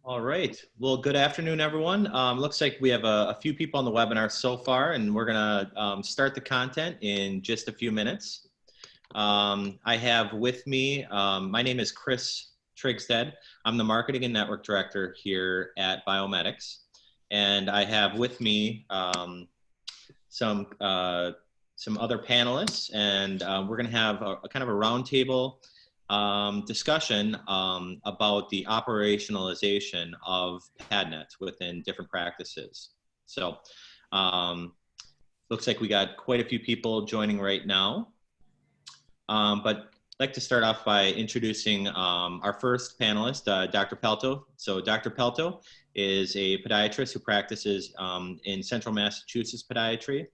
All right. Well, good afternoon, everyone. Looks like we have a few people on the webinar so far, and we're going to start the content in just a few minutes. I have with me, my name is Chris Trigstead. I'm the Marketing and Network Director here at Biomedics. And I have with me some other panelists, and we're going to have a kind of a roundtable discussion about the operationalization of PadNet within different practices. So looks like we got quite a few people joining right now. But I'd like to start off by introducing our first panelist, Dr. Pelto. So Dr. Pelto is a podiatrist who practices in Central Massachusetts Podiatry.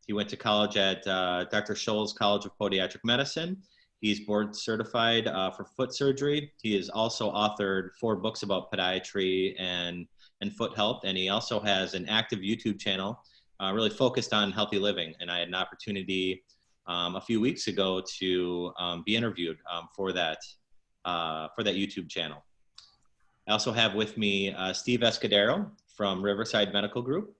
He went to college at Dr. Scholl's College of Podiatric Medicine. He's board certified for foot surgery. He has also authored 4 books about podiatry and foot health. And he also has an active YouTube channel really focused on healthy living. And I had an opportunity a few weeks ago to be interviewed for that YouTube channel. I also have with me Steve Escudero from Riverside Medical Group.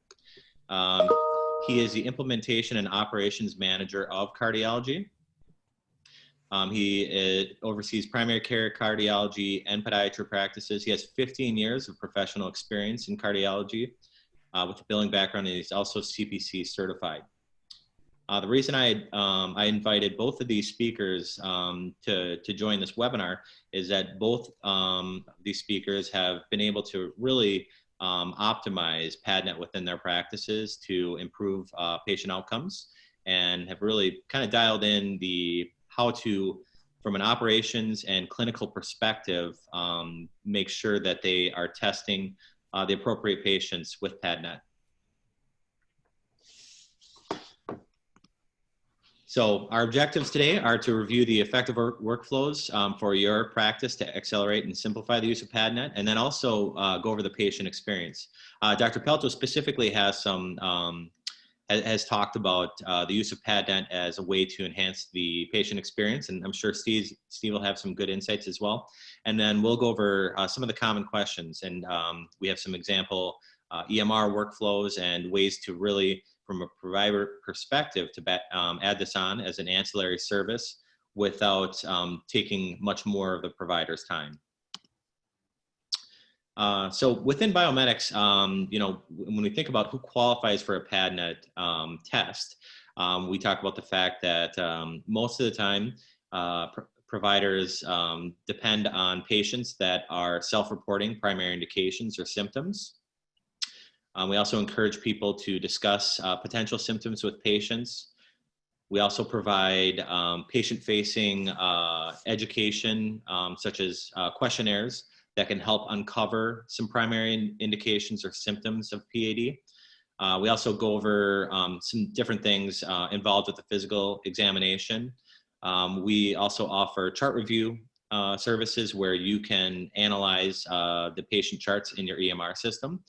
He is the Implementation and Operations Manager of Cardiology. He oversees primary care, cardiology, and podiatry practices. He has 15 years of professional experience in cardiology with a billing background, and he's also CPC certified. The reason I invited both of these speakers to join this webinar is that both these speakers have been able to really optimize PadNet within their practices to improve patient outcomes, and have really kind of dialed in how to, from an operations and clinical perspective, make sure that they are testing the appropriate patients with PadNet. So our objectives today are to review the effective workflows for your practice to accelerate and simplify the use of PadNet, and then also go over the patient experience. Dr. Pelto specifically has has talked about the use of PadNet as a way to enhance the patient experience, and I'm sure Steve will have some good insights as well. And then we'll go over some of the common questions, and we have some example EMR workflows and ways to really, from a provider perspective, to add this on as an ancillary service without taking much more of the provider's time. So within Biomedics, you know, when we think about who qualifies for a PadNet test, we talk about the fact that most of the time providers depend on patients that are self-reporting primary indications or symptoms. We also encourage people to discuss potential symptoms with patients. We also provide patient-facing education, such as questionnaires that can help uncover some primary indications or symptoms of PAD. We also go over some different things involved with the physical examination. We also offer chart review services where you can analyze the patient charts in your EMR system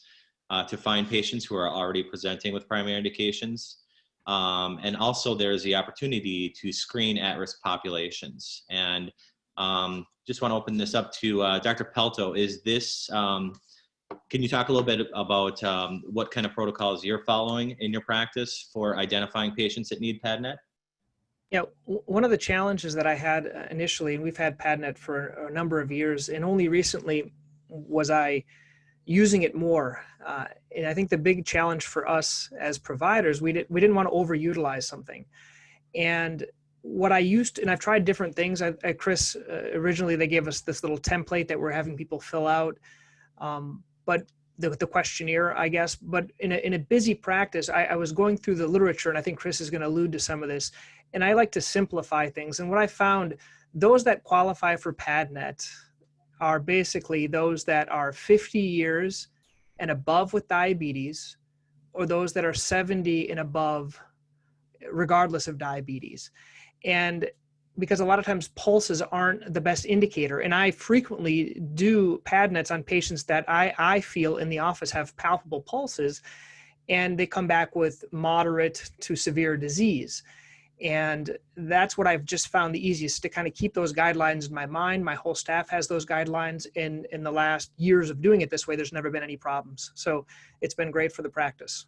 to find patients who are already presenting with primary indications. And also there's the opportunity to screen at-risk populations. And just want to open this up to Dr. Pelto. Is this, can you talk a little bit about what kind of protocols you're following in your practice for identifying patients that need PadNet? Yeah, one of the challenges that I had initially, and we've had PadNet for a number of years, and only recently was I using it more. And I think the big challenge for us as providers, we didn't want to overutilize something. And what I used to, and I've tried different things. At Chris, originally they gave us this little template that we're having people fill out, but the questionnaire, I guess. But in a busy practice, I was going through the literature, and I think Chris is going to allude to some of this. And I like to simplify things. And what I found, those that qualify for PadNet are basically those that are 50 years and above with diabetes, or those that are 70 and above, regardless of diabetes. And because a lot of times pulses aren't the best indicator, and I frequently do PadNets on patients that I feel in the office have palpable pulses, and they come back with moderate to severe disease. And that's what I've just found the easiest, to kind of keep those guidelines in my mind. My whole staff has those guidelines. In the last years of doing it this way, there's never been any problems. So it's been great for the practice.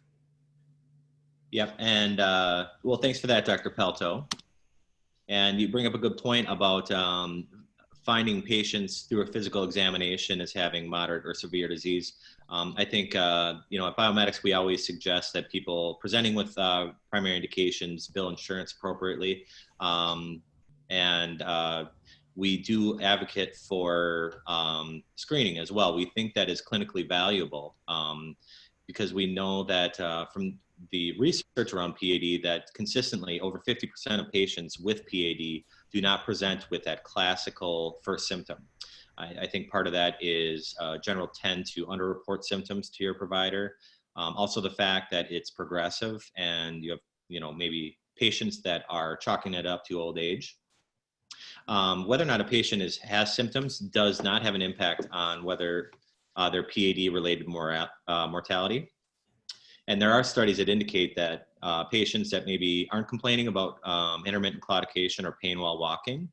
Yep. And well, thanks for that, Dr. Pelto. And you bring up a good point about finding patients through a physical examination as having moderate or severe disease. I think, you know, at Biomedics, we always suggest that people presenting with primary indications bill insurance appropriately. And we do advocate for screening as well. We think that is clinically valuable because we know that from the research around PAD that consistently over 50% of patients with PAD do not present with that classical first symptom. I think part of that is general tend to underreport symptoms to your provider. Also the fact that it's progressive and you have, you know, maybe patients that are chalking it up to old age. Whether or not a patient has symptoms does not have an impact on whether their PAD related mortality. And there are studies that indicate that patients that maybe aren't complaining about intermittent claudication or pain while walking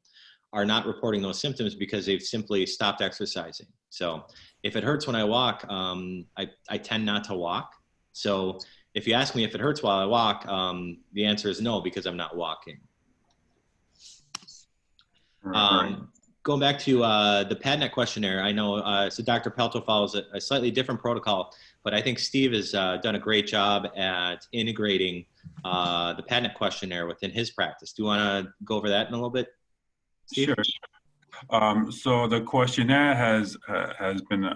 are not reporting those symptoms because they've simply stopped exercising. So if it hurts when I walk, I tend not to walk. So if you ask me if it hurts while I walk, the answer is no, because I'm not walking. Going back to the PADNet questionnaire, I know, so Dr. Pelto follows a slightly different protocol, but I think Steve has done a great job at integrating the PADNet questionnaire within his practice. Do you want to go over that in a little bit, Steve? Sure. So the questionnaire has been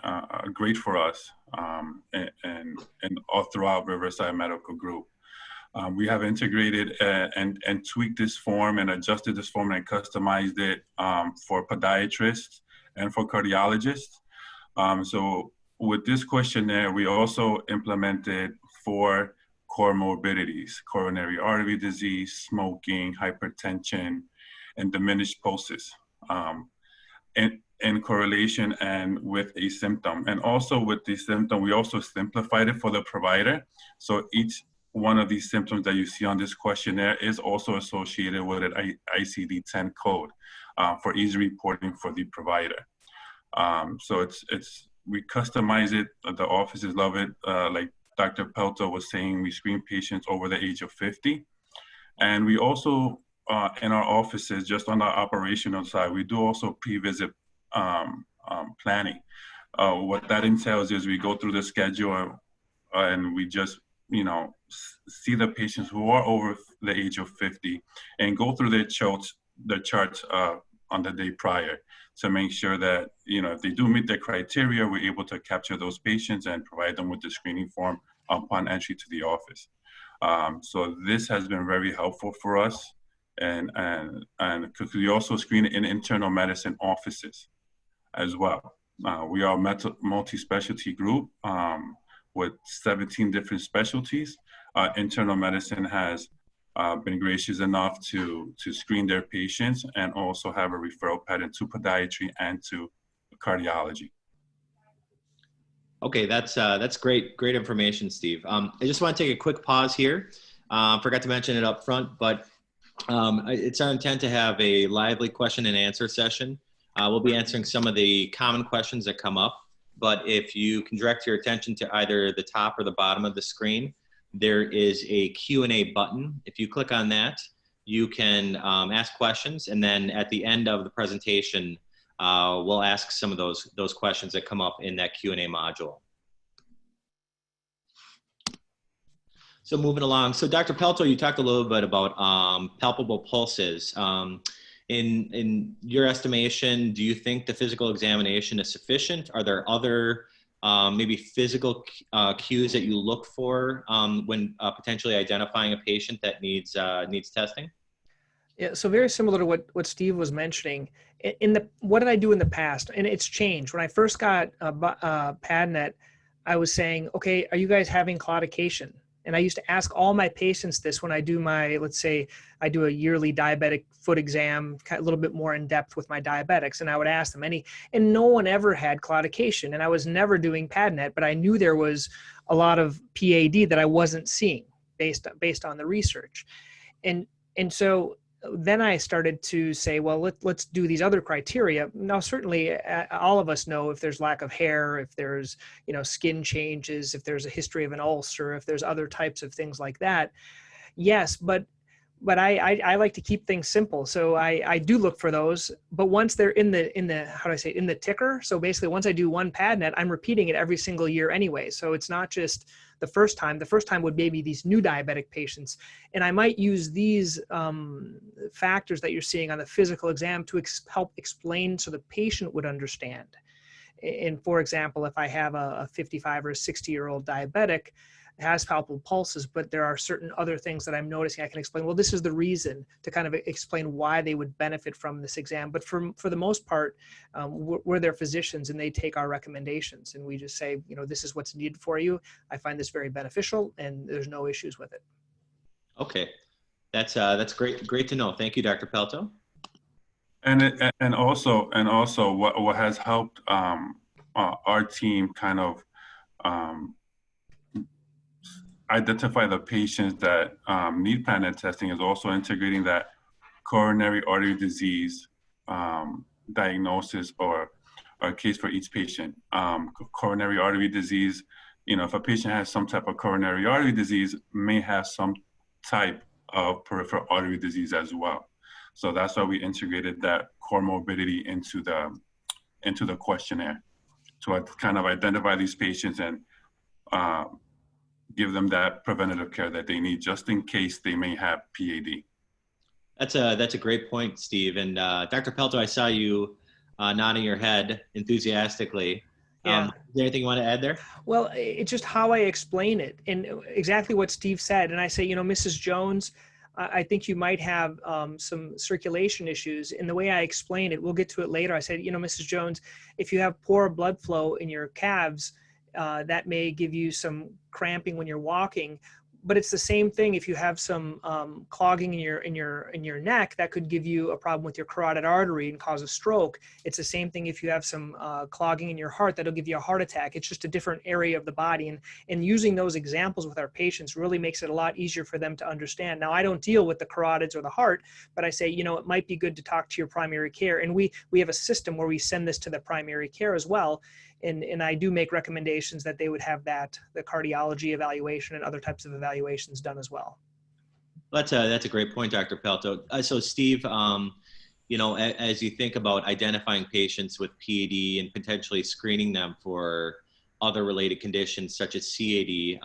great for us and all throughout Riverside Medical Group. We have integrated and tweaked this form and adjusted this form and customized it for podiatrists and for cardiologists. So with this questionnaire, we also implemented 4 comorbidities: coronary artery disease, smoking, hypertension, and diminished pulses in correlation and with a symptom. And also with the symptom, we also simplified it for the provider. So each one of these symptoms that you see on this questionnaire is also associated with an ICD-10 code for easy reporting for the provider. So we customize it. The offices love it. Like Dr. Pelto was saying, we screen patients over the age of 50. And we also, in our offices, just on the operational side, we do also pre-visit planning. What that entails is we go through the schedule and we just, you know, see the patients who are over the age of 50 and go through their charts on the day prior to make sure that, you know, if they do meet the criteria, we're able to capture those patients and provide them with the screening form upon entry to the office. So this has been very helpful for us, and because we also screen in internal medicine offices as well. We are a multi-specialty group with 17 different specialties. Internal medicine has been gracious enough to screen their patients and also have a referral pattern to podiatry and to cardiology. Okay, that's great information, Steve. I just want to take a quick pause here. Forgot to mention it up front, but it's our intent to have a lively question and answer session. We'll be answering some of the common questions that come up, but if you can direct your attention to either the top or the bottom of the screen, there is a Q&A button. If you click on that, you can ask questions, and then at the end of the presentation, we'll ask some of those questions that come up in that Q&A module. So moving along, so Dr. Pelto, you talked a little bit about palpable pulses. In your estimation, do you think the physical examination is sufficient? Are there other maybe physical cues that you look for when potentially identifying a patient that needs testing? Yeah, so very similar to what Steve was mentioning. What did I do in the past? And it's changed. When I first got PADNet, I was saying, okay, are you guys having claudication? And I used to ask all my patients this when I do let's say I do a yearly diabetic foot exam, a little bit more in depth with my diabetics. And I would ask them and no one ever had claudication. And I was never doing PADNet, but I knew there was a lot of PAD that I wasn't seeing based on the research. And And so then I started to say, well, let's do these other criteria. Now, certainly all of us know if there's lack of hair, if there's, skin changes, if there's a history of an ulcer, if there's other types of things like that. Yes, but I like to keep things simple. So I do look for those, but once they're in the, how do I say, in the ticker. So basically once I do one pad net, I'm repeating it every single year anyway. So it's not just the first time would maybe these new diabetic patients. And I might use these factors that you're seeing on the physical exam to help explain so the patient would understand. And for example, if I have a 55 or a 60-year-old diabetic, has palpable pulses, but there are certain other things that I'm noticing, I can explain, well, this is the reason, to kind of explain why they would benefit from this exam. But for the most part, we're their physicians and they take our recommendations and we just say, this is what's needed for you. I find this very beneficial and there's no issues with it. Okay. That's great to know. Thank you, Dr. Pelto. And also what has helped our team kind of identify the patients that need PADNET testing is also integrating that coronary artery disease diagnosis or a case for each patient. Coronary artery disease, if a patient has some type of coronary artery disease, may have some type of peripheral artery disease as well. So that's why we integrated that comorbidity into the questionnaire to kind of identify these patients and give them that preventative care that they need just in case they may have PAD. That's a great point, Steve. And Dr. Pelto, I saw you nodding your head enthusiastically. Yeah. Is there anything you want to add there? Well, it's just how I explain it and exactly what Steve said. And I say, Mrs. Jones, I think you might have some circulation issues. And the way I explain it, we'll get to it later. I said, Mrs. Jones, if you have poor blood flow in your calves, that may give you some cramping when you're walking. But it's the same thing if you have some clogging in your neck, that could give you a problem with your carotid artery and cause a stroke. It's the same thing if you have some clogging in your heart, that'll give you a heart attack. It's just a different area of the body. And using those examples with our patients really makes it a lot easier for them to understand. Now, I don't deal with the carotids or the heart, but I say, it might be good to talk to your primary care. And we have a system where we send this to the primary care as well. And I do make recommendations that they would have the cardiology evaluation and other types of evaluations done as well. That's a great point, Dr. Pelto. So Steve, as you think about identifying patients with PAD and potentially screening them for other related conditions such as CAD,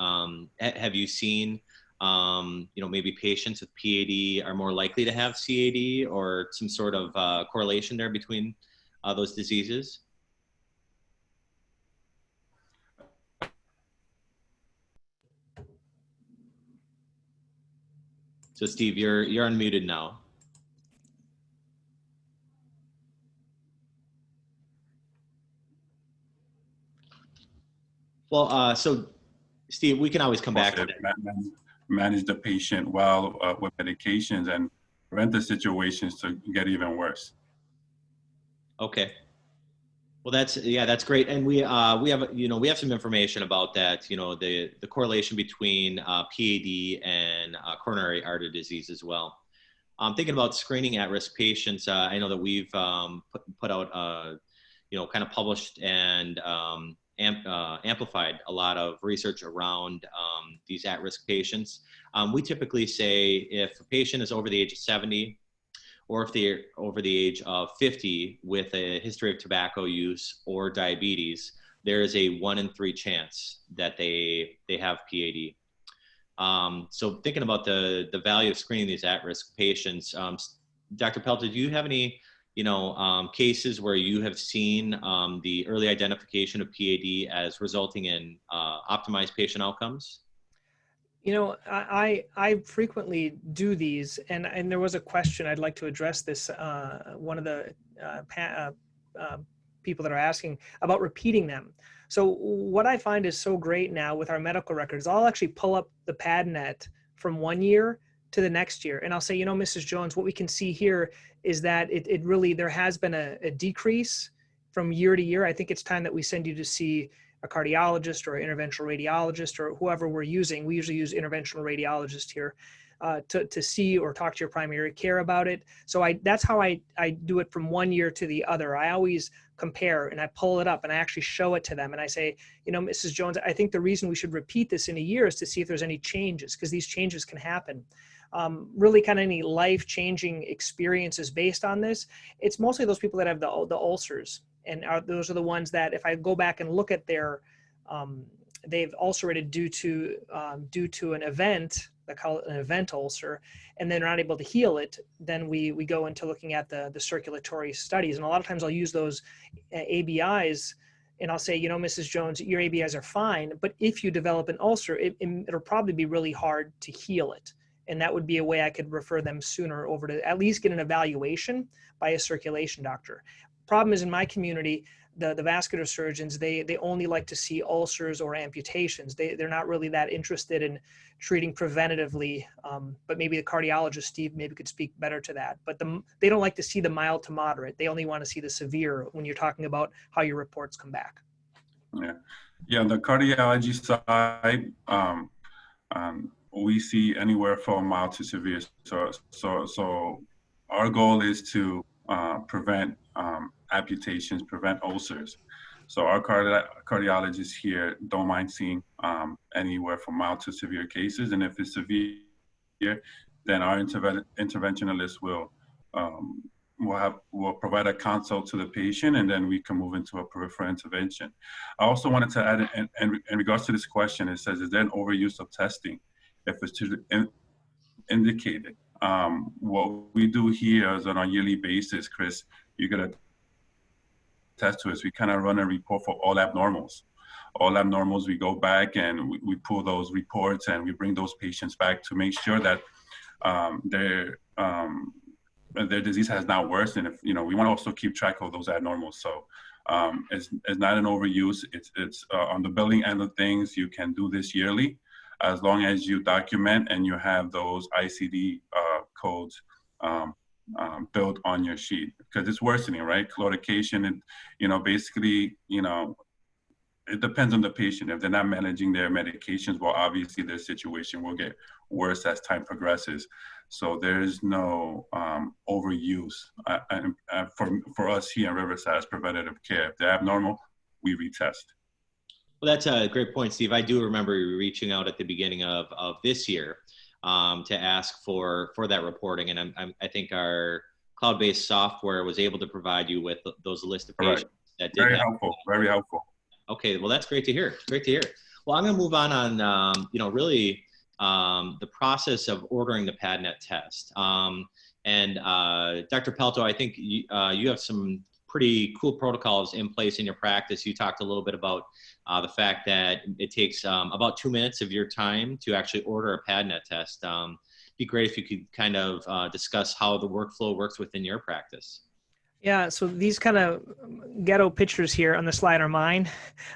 have you seen, maybe patients with PAD are more likely to have CAD or some sort of correlation there between those diseases? So Steve, you're unmuted now. Well, so Steve, we can always come back to that. Manage the patient well with medications and prevent the situations to get even worse. Okay. Well, that's great, and we have some information about that. The correlation between PAD and coronary artery disease as well. Thinking about screening at-risk patients, I know that we've put out, kind of published and amplified a lot of research around these at-risk patients. We typically say if a patient is over the age of 70, or if they're over the age of 50 with a history of tobacco use or diabetes, there is a 1 in 3 chance that they have PAD. So thinking about the value of screening these at-risk patients, Dr. Pelto, do you have any cases where you have seen the early identification of PAD as resulting in optimized patient outcomes? I frequently do these, and there was a question I'd like to address this. One of the people that are asking about repeating them. So what I find is so great now with our medical records, I'll actually pull up the PADNet from one year to the next year. And I'll say, Mrs. Jones, what we can see here is that it really, there has been a decrease from year to year. I think it's time that we send you to see a cardiologist or an interventional radiologist or whoever we're using. We usually use interventional radiologist here. to see or talk to your primary care about it. So that's how I do it from one year to the other. I always compare and I pull it up and I actually show it to them. And I say, Mrs. Jones, I think the reason we should repeat this in a year is to see if there's any changes, because these changes can happen. Really kind of any life-changing experiences based on this. It's mostly those people that have the ulcers. And those are the ones that if I go back and look at their, they've ulcerated due to an event, they call it an event ulcer, and then they're not able to heal it, then we go into looking at the circulatory studies. And a lot of times I'll use those ABIs and I'll say, Mrs. Jones, your ABIs are fine, but if you develop an ulcer, it'll probably be really hard to heal it. And that would be a way I could refer them sooner over to at least get an evaluation by a circulation doctor. Problem is, in my community, the vascular surgeons, they only like to see ulcers or amputations. They're not really that interested in treating preventatively, but maybe the cardiologist, Steve, maybe could speak better to that. But they don't like to see the mild to moderate. They only want to see the severe when you're talking about how your reports come back. Yeah, on the cardiology side, we see anywhere from mild to severe. So our goal is to prevent amputations, prevent ulcers. So our cardiologists here don't mind seeing anywhere from mild to severe cases. And if it's severe, then our interventionalist will provide a consult to the patient, and then we can move into a peripheral intervention. I also wanted to add, in regards to this question, it says, is there an overuse of testing if it's indicated? What we do here is on a yearly basis, Chris, you're gonna test to us. We kind of run a report for all abnormals. All abnormals, we go back and we pull those reports and we bring those patients back to make sure that their disease has not worsened. If we want to also keep track of those abnormals. So it's not an overuse. It's on the billing end of things. You can do this yearly, as long as you document and you have those ICD codes built on your sheet, because it's worsening, right? Claudication, and basically, it depends on the patient. If they're not managing their medications, well, obviously their situation will get worse as time progresses. So there's no overuse for us here in Riverside as preventative care. If they're abnormal, we retest. Well, that's a great point, Steve. I do remember you reaching out at the beginning of this year to ask for that reporting, and I think our cloud-based software was able to provide you with those list of patients that did. Very helpful. Okay, well, that's great to hear. Great to hear. Well, I'm going to move on really the process of ordering the PadNet test. And Dr. Pelto, I think you have some pretty cool protocols in place in your practice. You talked a little bit about the fact that it takes about 2 minutes of your time to actually order a PadNet test. Be great if you could kind of discuss how the workflow works within your practice. Yeah, so these kind of ghetto pictures here on the slide are mine.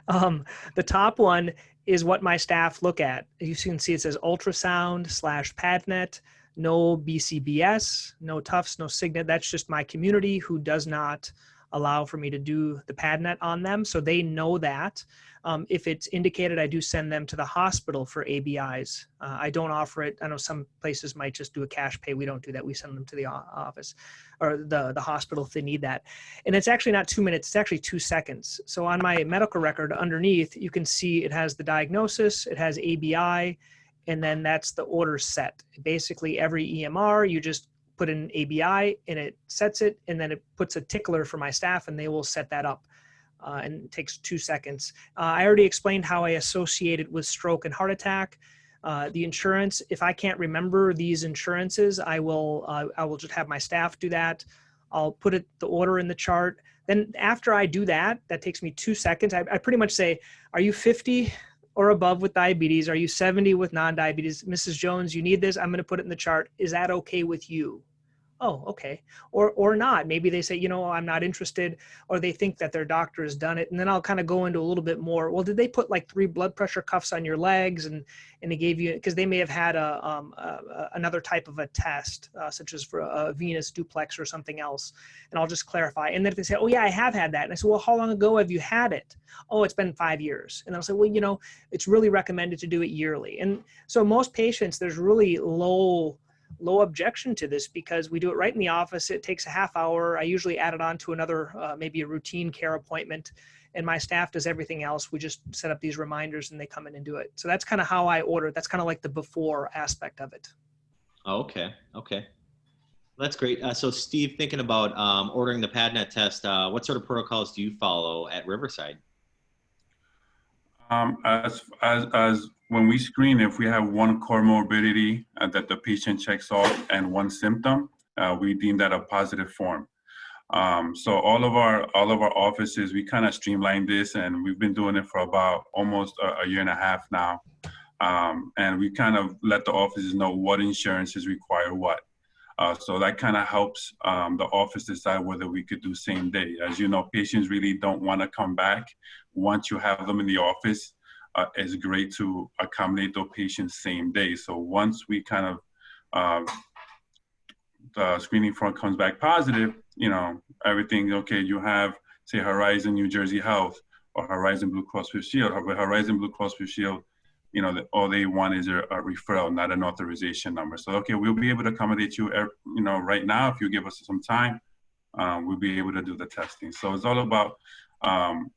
The top one is what my staff look at. You can see it says ultrasound / PadNet, no BCBS, no Tufts, no Signet. That's just my community who does not allow for me to do the PadNet on them. So they know that. If it's indicated, I do send them to the hospital for ABIs. I don't offer it. I know some places might just do a cash pay. We don't do that. We send them to the office or the hospital if they need that. And it's actually not 2 minutes. It's actually 2 seconds. So on my medical record underneath, you can see it has the diagnosis, it has ABI, and then that's the order set. Basically every EMR, you just put in ABI and it sets it, and then it puts a tickler for my staff and they will set that up. And it takes 2 seconds. I already explained how I associate it with stroke and heart attack. The insurance, if I can't remember these insurances, I will just have my staff do that. I'll put the order in the chart. Then after I do that, that takes me 2 seconds. I pretty much say, are you 50 or above with diabetes? Are you 70 with non-diabetes? Mrs. Jones, you need this. I'm going to put it in the chart. Is that okay with you? Oh, okay. Or not. Maybe they say, I'm not interested, or they think that their doctor has done it. And then I'll kind of go into a little bit more. Well, did they put like 3 blood pressure cuffs on your legs, and they gave you, because they may have had another type of a test, such as for a venous duplex or something else. And I'll just clarify. And then if they say, oh yeah, I have had that. And I say, well, how long ago have you had it? Oh, it's been 5 years. And I'll say, well, it's really recommended to do it yearly. And so most patients, there's really low objection to this because we do it right in the office. It takes a half hour. I usually add it on to another, maybe a routine care appointment, and my staff does everything else. We just set up these reminders and they come in and do it. So that's kind of how I order it. That's kind of like the before aspect of it. Oh, okay. Okay. That's great. So Steve, thinking about ordering the PADNET test, what sort of protocols do you follow at Riverside? As when we screen, if we have one comorbidity that the patient checks off and one symptom, we deem that a positive form. So all of our offices, we kind of streamlined this, and we've been doing it for about almost a year and a half now. And we kind of let the offices know what insurances require what. So that kind of helps the office decide whether we could do same day. As you know, patients really don't want to come back once you have them in the office. It's great to accommodate those patients same day. So once we kind of, the screening form comes back positive, everything's okay. You have, say, Horizon New Jersey Health or Horizon Blue Cross Blue Shield. With Horizon Blue Cross Blue Shield, all they want is a referral, not an authorization number. So, okay, we'll be able to accommodate you, right now. If you give us some time, we'll be able to do the testing. So it's all about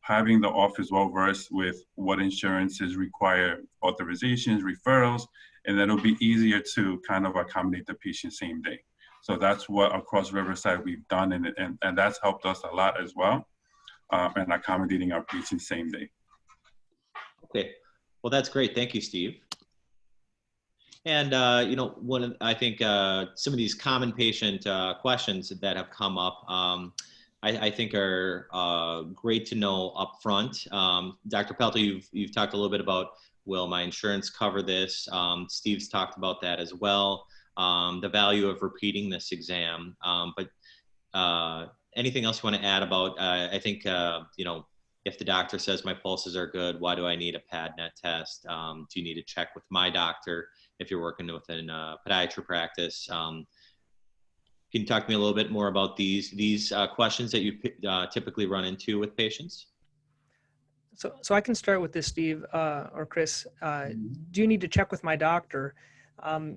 having the office well-versed with what insurances require authorizations, referrals, and then it'll be easier to kind of accommodate the patient same day. So that's what across Riverside we've done, and that's helped us a lot as well, in accommodating our patients same day. Okay. Well, that's great. Thank you, Steve. And, I think some of these common patient questions that have come up, I think are great to know up front. Dr. Pelto, you've talked a little bit about, will my insurance cover this? Steve's talked about that as well. The value of repeating this exam. But anything else you want to add about, I think, if the doctor says my pulses are good, why do I need a PADNET test? Do you need to check with my doctor if you're working within a podiatry practice? Can you talk to me a little bit more about these questions that you typically run into with patients? So I can start with this, Steve or Chris. Do you need to check with my doctor?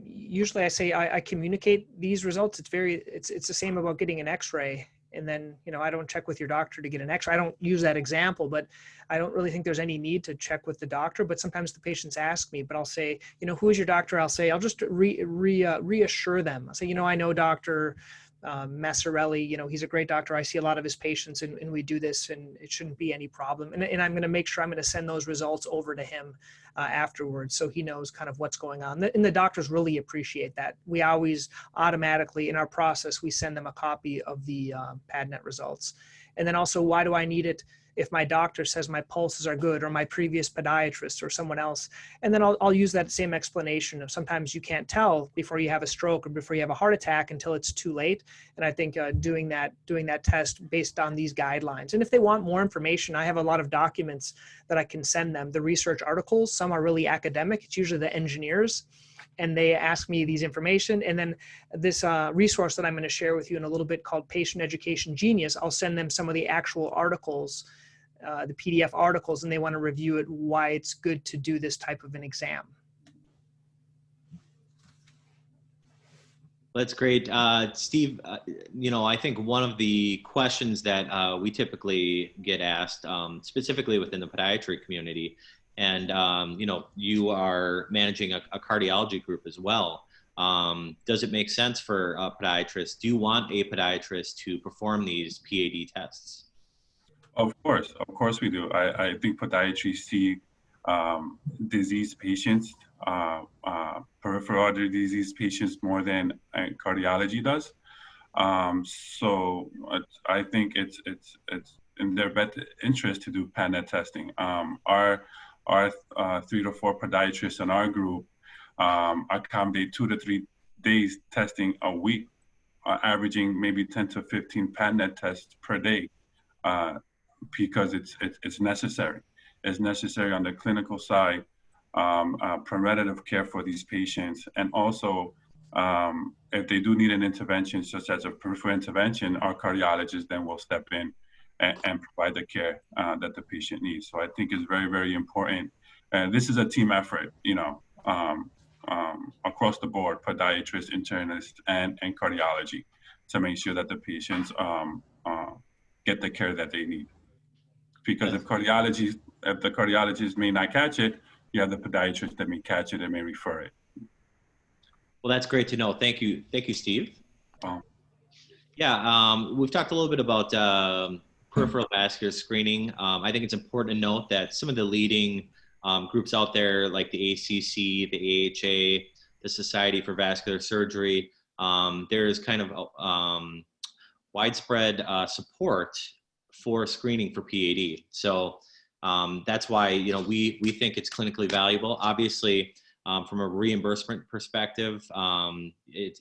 Usually I say I communicate these results. It's the same about getting an X-ray. And then, I don't check with your doctor to get an X-ray. I don't use that example, but I don't really think there's any need to check with the doctor. But sometimes the patients ask me, but I'll say, who is your doctor? I'll say, I'll just reassure them. I'll say, I know Dr. Massarelli, he's a great doctor. I see a lot of his patients and we do this and it shouldn't be any problem. And I'm going to make sure I'm going to send those results over to him afterwards, so he knows kind of what's going on. And the doctors really appreciate that. We always automatically in our process, we send them a copy of the PADNET results. And then also, why do I need it? If my doctor says my pulses are good, or my previous podiatrist or someone else. And then I'll use that same explanation of sometimes you can't tell before you have a stroke or before you have a heart attack until it's too late. And I think doing that test based on these guidelines. And if they want more information, I have a lot of documents that I can send them. The research articles, some are really academic. It's usually the engineers. And they ask me these information. And then this resource that I'm going to share with you in a little bit called Patient Education Genius, I'll send them some of the actual articles, the PDF articles, and they want to review it, why it's good to do this type of an exam. That's great. Steve, I think one of the questions that we typically get asked, specifically within the podiatry community, and, you are managing a cardiology group as well. Does it make sense for a podiatrist? Do you want a podiatrist to perform these PAD tests? Of course we do. I think podiatry see disease patients, peripheral artery disease patients more than cardiology does. So I think it's in their best interest to do PADNET testing. Our 3 to 4 podiatrists in our group accommodate 2 to 3 days testing a week averaging maybe 10 to 15 PADNet tests per day because it's necessary. It's necessary on the clinical side, preventative care for these patients, and also if they do need an intervention, such as a peripheral intervention, our cardiologist then will step in and provide the care that the patient needs. So I think it's very, very important. And this is a team effort, across the board, podiatrists, internists, and cardiology, to make sure that the patients get the care that they need. Because if the cardiologist may not catch it, you have the podiatrist that may catch it and may refer it. Well, that's great to know. Thank you, Steve. Yeah, we've talked a little bit about peripheral vascular screening. I think it's important to note that some of the leading groups out there, like the ACC, the AHA, the Society for Vascular Surgery, there's kind of widespread support for screening for PAD. So that's why we think it's clinically valuable. Obviously, from a reimbursement perspective,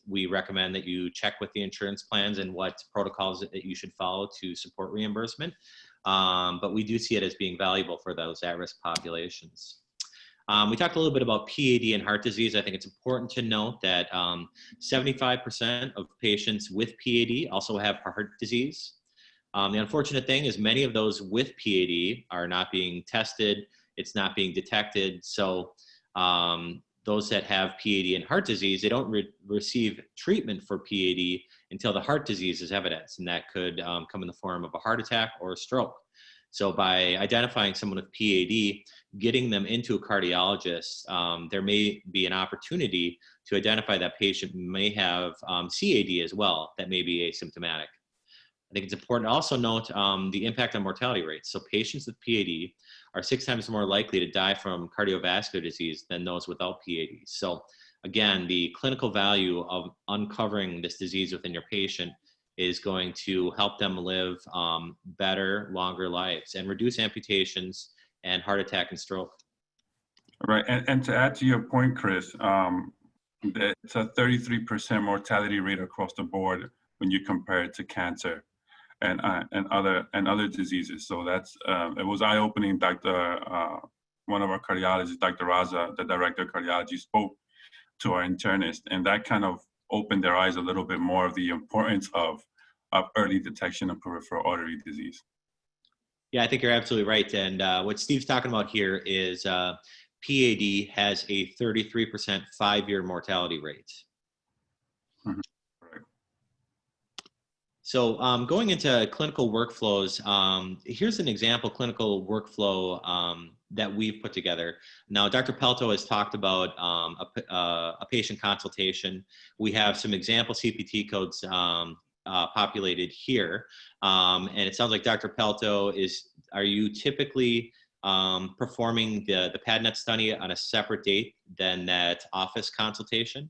we recommend that you check with the insurance plans and what protocols that you should follow to support reimbursement. But we do see it as being valuable for those at-risk populations. We talked a little bit about PAD and heart disease. I think it's important to note that 75% of patients with PAD also have heart disease. The unfortunate thing is many of those with PAD are not being tested. It's not being detected. So those that have PAD and heart disease, they don't receive treatment for PAD until the heart disease is evidence, and that could come in the form of a heart attack or a stroke. So by identifying someone with PAD, getting them into a cardiologist, there may be an opportunity to identify that patient may have CAD as well, that may be asymptomatic. I think it's important to also note the impact on mortality rates. So patients with PAD are 6 times more likely to die from cardiovascular disease than those without PAD. So again, the clinical value of uncovering this disease within your patient is going to help them live better, longer lives and reduce amputations and heart attack and stroke. Right, and to add to your point, Chris, it's a 33% mortality rate across the board when you compare it to cancer and other diseases. So that's it was eye-opening. One of our cardiologists, Dr. Raza, the director of cardiology, spoke to our internist, and that kind of opened their eyes a little bit more of the importance of early detection of peripheral artery disease. Yeah, I think you're absolutely right. And what Steve's talking about here is PAD has a 33% 5-year mortality rate. Mm-hmm. Right. So going into clinical workflows, here's an example clinical workflow that we've put together. Now, Dr. Pelto has talked about a patient consultation. We have some example CPT codes populated here. And it sounds like Dr. Pelto are you typically performing the PADNet study on a separate date than that office consultation?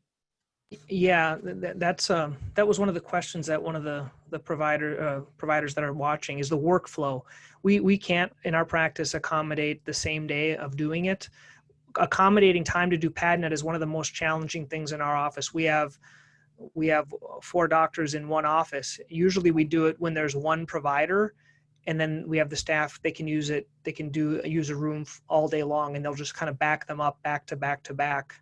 Yeah, that was one of the questions that one of the providers that are watching is the workflow. We can't in our practice accommodate the same day of doing it. Accommodating time to do PADNet is one of the most challenging things in our office. We have 4 doctors in one office. Usually we do it when there's one provider, and then we have the staff, they can use it, they can use a room all day long, and they'll just kind of back them up back to back to back.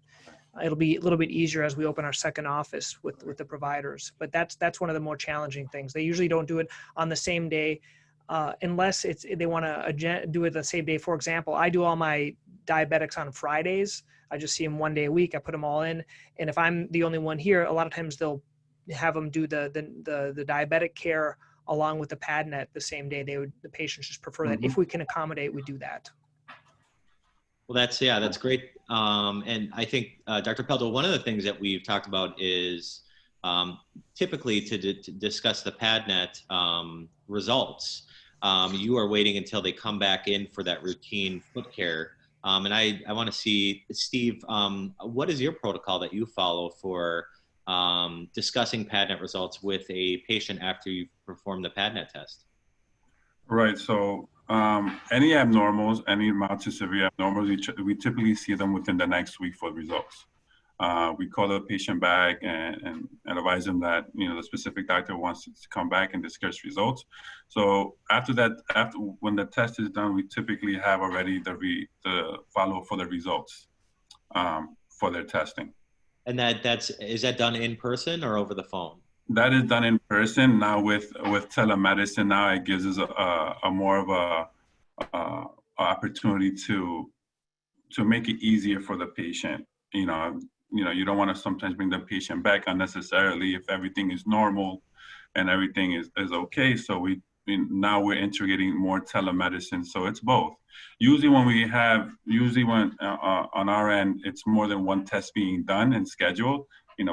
It'll be a little bit easier as we open our second office with the providers, but that's one of the more challenging things. They usually don't do it on the same day unless they want to do it the same day. For example, I do all my diabetics on Fridays. I just see them one day a week. I put them all in. And if I'm the only one here, a lot of times they'll have them do the diabetic care along with the PADNet the same day. The patients just prefer that. If we can accommodate, we do that. Well, that's great. And I think, Dr. Pelto, one of the things that we've talked about is typically to discuss the PADNet results, you are waiting until they come back in for that routine foot care. And I want to see, Steve, what is your protocol that you follow for discussing PADNet results with a patient after you've performed the PADNet test? Right. So any abnormals, any mild to severe abnormals, we typically see them within the next week for results. We call the patient back and advise them that, the specific doctor wants to come back and discuss results. So after that, when the test is done, we typically have already the follow for the results for their testing. And is that done in person or over the phone? That is done in person. Now with telemedicine, now it gives us a more of a opportunity to make it easier for the patient. You don't want to sometimes bring the patient back unnecessarily if everything is normal and everything is okay. So now we're integrating more telemedicine. So it's both. Usually when on our end, it's more than one test being done and scheduled.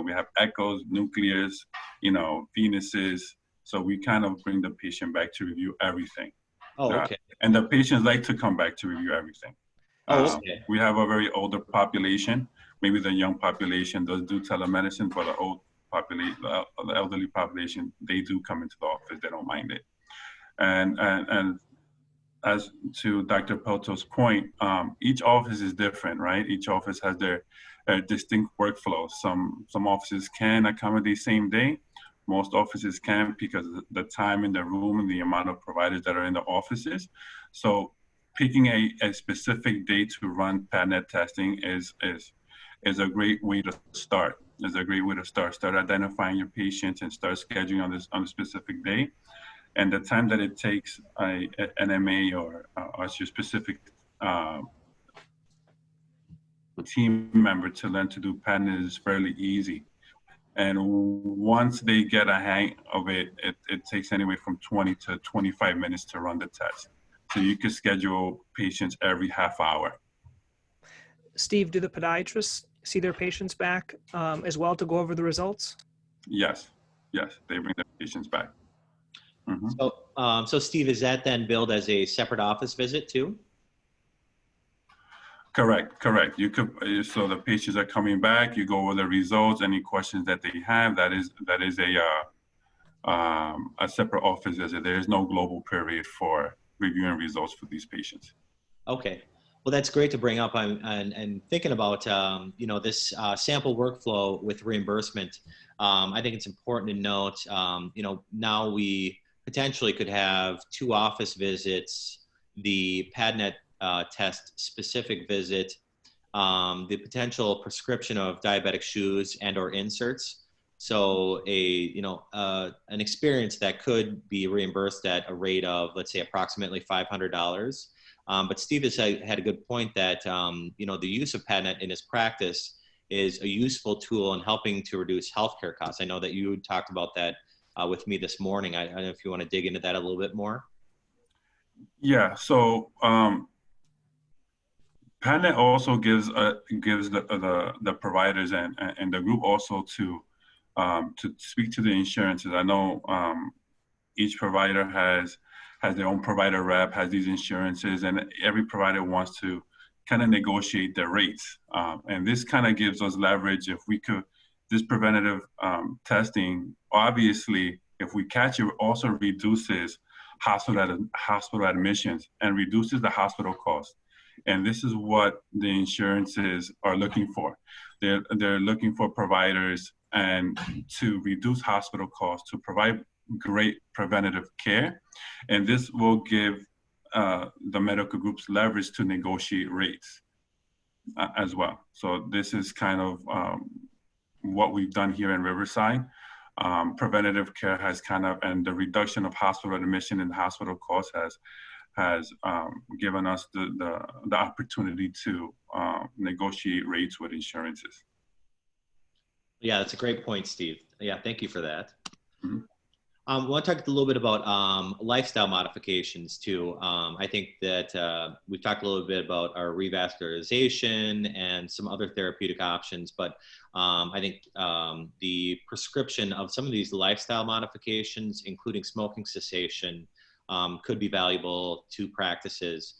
We have echoes, nuclears, venuses. So we kind of bring the patient back to review everything. Oh, okay. And the patients like to come back to review everything. Okay. We have a very older population. Maybe the young population does do telemedicine, but the elderly population, they do come into the office. They don't mind it. And as to Dr. Pelto's point, each office is different, right? Each office has their distinct workflow. Some offices can accommodate same day. Most offices can't because of the time in the room and the amount of providers that are in the offices. So picking a specific day to run PADNet testing is a great way to start. Start identifying your patients and start scheduling on a specific day. And the time that it takes an NMA or your specific team member to learn to do PADNet is fairly easy. And once they get a hang of it, it takes anywhere from 20 to 25 minutes to run the test. So you can schedule patients every half hour. Steve, do the podiatrists see their patients back as well to go over the results? Yes, they bring their patients back. Mm-hmm. So Steve, is that then billed as a separate office visit too? Correct. You could. So the patients are coming back. You go over the results. Any questions that they have. That is a separate office visit. There is no global period for reviewing results for these patients. Okay. Well, that's great to bring up. And thinking about this sample workflow with reimbursement. I think it's important to note. Now we potentially could have 2 office visits, the PADNet test specific visit, the potential prescription of diabetic shoes and or inserts. So an experience that could be reimbursed at a rate of, let's say, approximately $500. But Steve has had a good point that the use of PADNet in his practice is a useful tool in helping to reduce healthcare costs. I know that you talked about that with me this morning. I don't know if you want to dig into that a little bit more. Yeah. So PADNet also gives the providers and the group also to speak to the insurances. I know each provider has their own provider rep, has these insurances, and every provider wants to kind of negotiate their rates. And this kind of gives us leverage. If we could, this preventative testing, obviously, if we catch it, also reduces hospital admissions and reduces the hospital cost. And this is what the insurances are looking for. They're looking for providers and to reduce hospital costs, to provide great preventative care. And this will give the medical groups leverage to negotiate rates as well. So this is kind of what we've done here in Riverside. Preventative care has and the reduction of hospital admission and hospital costs has given us the opportunity to negotiate rates with insurances. Yeah, that's a great point, Steve. Yeah, thank you for that. Mm-hmm. I want to talk a little bit about lifestyle modifications too. I think that we've talked a little bit about our revascularization and some other therapeutic options, but I think the prescription of some of these lifestyle modifications, including smoking cessation, could be valuable to practices.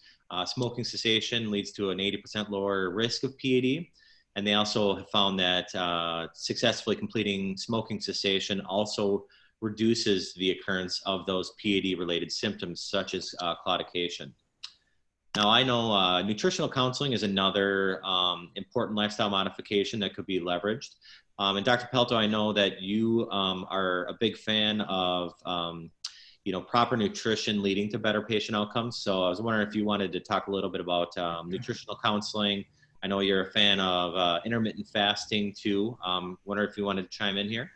Smoking cessation leads to an 80% lower risk of PAD. And they also have found that successfully completing smoking cessation also reduces the occurrence of those PAD-related symptoms, such as claudication. Now, I know nutritional counseling is another important lifestyle modification that could be leveraged. And Dr. Pelto, I know that you are a big fan of proper nutrition leading to better patient outcomes. So I was wondering if you wanted to talk a little bit about nutritional counseling. I know you're a fan of intermittent fasting too. Wonder if you wanted to chime in here.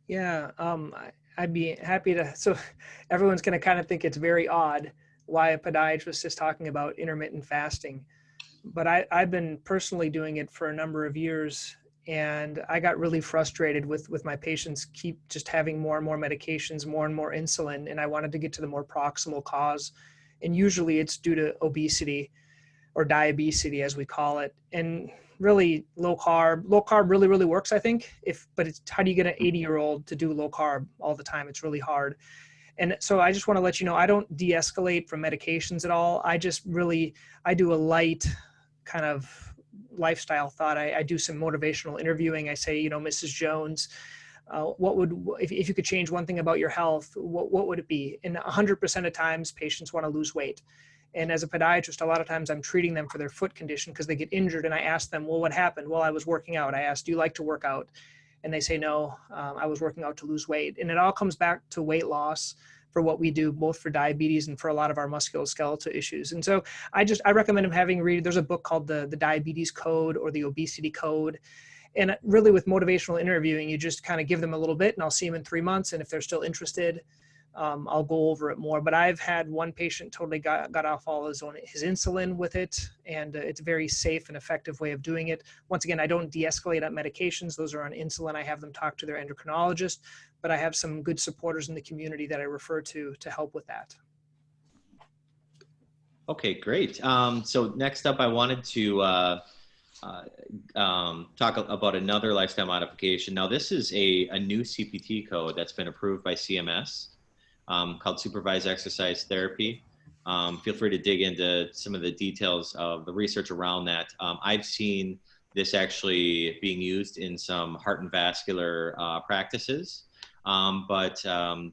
Yeah, I'd be happy to. So everyone's going to kind of think it's very odd why a podiatrist is talking about intermittent fasting. But I've been personally doing it for a number of years, and I got really frustrated with my patients keep just having more and more medications, more and more insulin, and I wanted to get to the more proximal cause. And usually it's due to obesity or diabetes, as we call it. And really low carb really, really works, I think. But it's how do you get an 80-year-old to do low carb all the time? It's really hard. And so I just want to let you know, I don't de-escalate from medications at all. I do a light kind of lifestyle thought. I do some motivational interviewing. I say, Mrs. Jones, if you could change one thing about your health, what would it be? And 100% of times patients want to lose weight. And as a podiatrist, a lot of times I'm treating them for their foot condition because they get injured. And I ask them, well, what happened? Well, I was working out. I asked, do you like to work out? And they say, no, I was working out to lose weight. And it all comes back to weight loss for what we do, both for diabetes and for a lot of our musculoskeletal issues. And so I recommend them read, there's a book called the Diabetes Code or the Obesity Code. And really with motivational interviewing, you just kind of give them a little bit and I'll see them in 3 months. And if they're still interested, I'll go over it more. But I've had one patient totally got off all his insulin with it. And it's a very safe and effective way of doing it. Once again, I don't de-escalate on medications. Those are on insulin. I have them talk to their endocrinologist, but I have some good supporters in the community that I refer to help with that. Okay, great. So next up, I wanted to talk about another lifestyle modification. Now, this is a new CPT code that's been approved by CMS called Supervised Exercise Therapy. Feel free to dig into some of the details of the research around that. I've seen this actually being used in some heart and vascular practices. But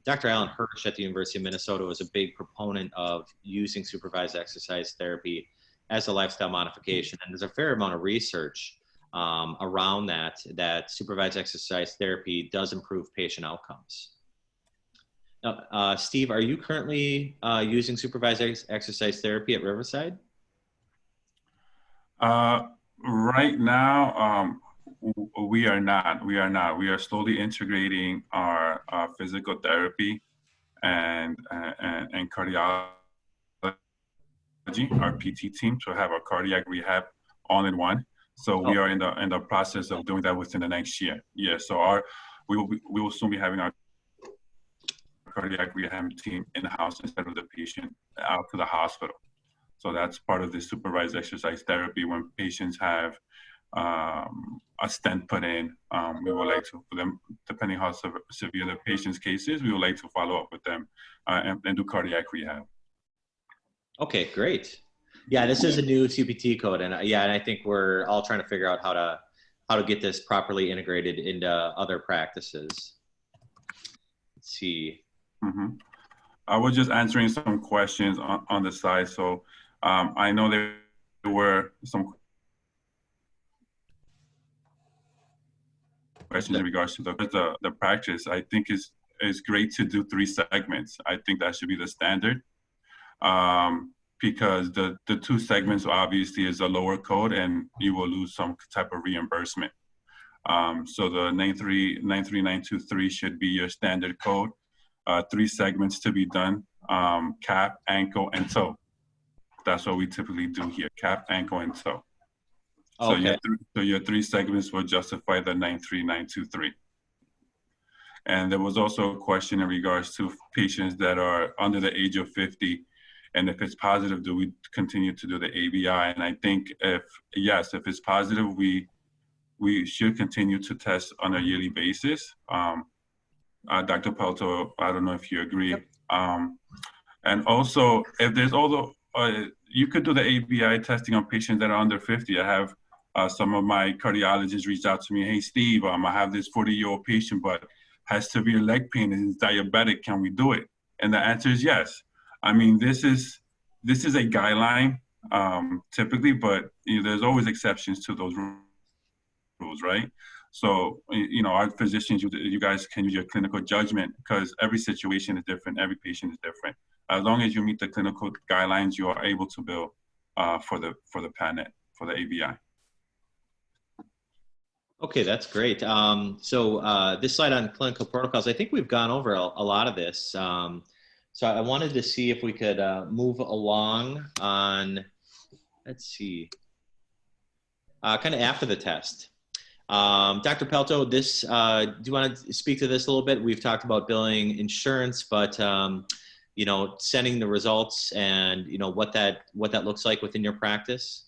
Dr. Alan Hirsch at the University of Minnesota was a big proponent of using supervised exercise therapy as a lifestyle modification. And there's a fair amount of research around that supervised exercise therapy does improve patient outcomes. Now, Steve, are you currently using supervised exercise therapy at Riverside? Right now, we are not. We are slowly integrating our physical therapy and cardiology, our PT team, to have our cardiac rehab all in one. So we are in the process of doing that within the next year. Yeah. So we will soon be having our cardiac rehab team in-house instead of the patient out to the hospital. So that's part of the supervised exercise therapy. When patients have a stent put in, we would like to, for them, depending how severe the patient's case is, we would like to follow up with them and do cardiac rehab. Okay, great. Yeah, this is a new CPT code, and and I think we're all trying to figure out how to get this properly integrated into other practices. Let's see. Mm-hmm. I was just answering some questions on the side. So I know there were some questions in regards to the practice. I think it's great to do 3 segments. I think that should be the standard because the 2 segments obviously is a lower code and you will lose some type of reimbursement. So the 93923 should be your standard code. 3 segments to be done, calf, ankle, and toe. That's what we typically do here, calf, ankle, and toe. Okay. So your 3 segments will justify the 93923. And there was also a question in regards to patients that are under the age of 50. And if it's positive, do we continue to do the ABI? And I think if it's positive, we should continue to test on a yearly basis. Dr. Pelto, I don't know if you agree. Yep. And also, if there's you could do the ABI testing on patients that are under 50. I have some of my cardiologists reach out to me, hey, Steve, I have this 40-year-old patient, but has severe leg pain and is diabetic. Can we do it? And the answer is yes. I mean, this is this is a guideline typically, but there's always exceptions to those rules, right? So, our physicians, you guys can use your clinical judgment because every situation is different, every patient is different. As long as you meet the clinical guidelines, you are able to bill for the PADNet, for the ABI. Okay, that's great. So this slide on clinical protocols, I think we've gone over a lot of this. So I wanted to see if we could move along on, let's see, kind of after the test. Dr. Pelto, do you want to speak to this a little bit? We've talked about billing insurance, but sending the results and what that looks like within your practice.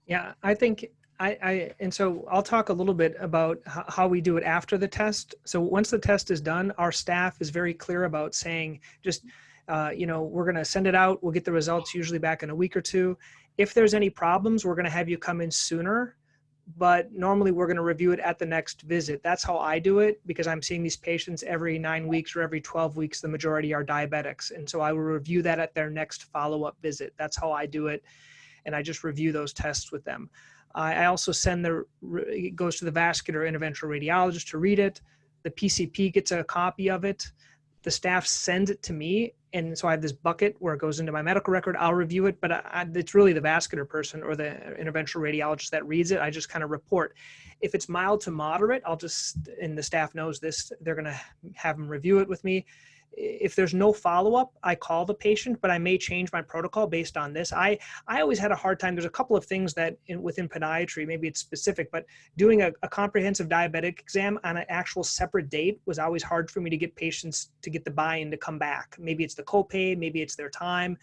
Yeah, I think and so I'll talk a little bit about how we do it after the test. So once the test is done, our staff is very clear about saying just, we're going to send it out. We'll get the results usually back in a week or two. If there's any problems, we're going to have you come in sooner, but normally we're going to review it at the next visit. That's how I do it because I'm seeing these patients every 9 weeks or every 12 weeks. The majority are diabetics. And so I will review that at their next follow-up visit. That's how I do it. And I just review those tests with them. I also it goes to the vascular interventional radiologist to read it. The PCP gets a copy of it. The staff sends it to me. And so I have this bucket where it goes into my medical record. I'll review it, but it's really the vascular person or the interventional radiologist that reads it. I just kind of report. If it's mild to moderate, and the staff knows this, they're going to have them review it with me. If there's no follow-up, I call the patient, but I may change my protocol based on this. I always had a hard time. There's a couple of things that within podiatry, maybe it's specific, but doing a comprehensive diabetic exam on an actual separate date was always hard for me to get patients to get the buy-in to come back. Maybe it's the copay, maybe it's their time.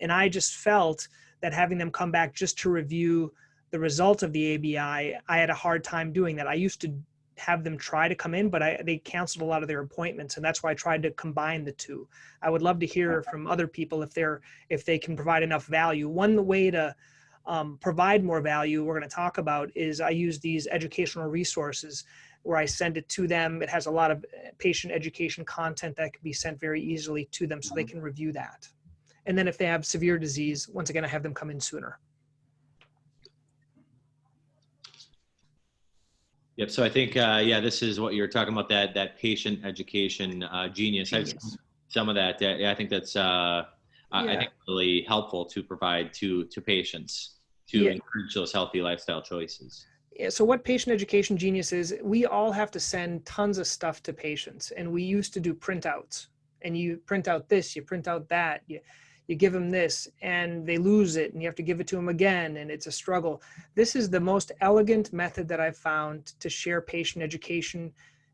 And I just felt that having them come back just to review the results of the ABI, I had a hard time doing that. I used to have them try to come in, but they canceled a lot of their appointments. And that's why I tried to combine the two. I would love to hear from other people if they can provide enough value. One way to provide more value we're going to talk about is I use these educational resources where I send it to them. It has a lot of patient education content that can be sent very easily to them so they can review that. And then if they have severe disease, once again, I have them come in sooner. Yep. So I think, this is what you're talking about, that patient education genius. I've seen some of that. I think that's I think really helpful to provide to patients to encourage those healthy lifestyle choices. Yeah. So what patient education genius is, we all have to send tons of stuff to patients, and we used to do printouts. And you print out this, you print out that. You give them this and they lose it and you have to give it to them again and it's a struggle. This is the most elegant method that I've found to share patient education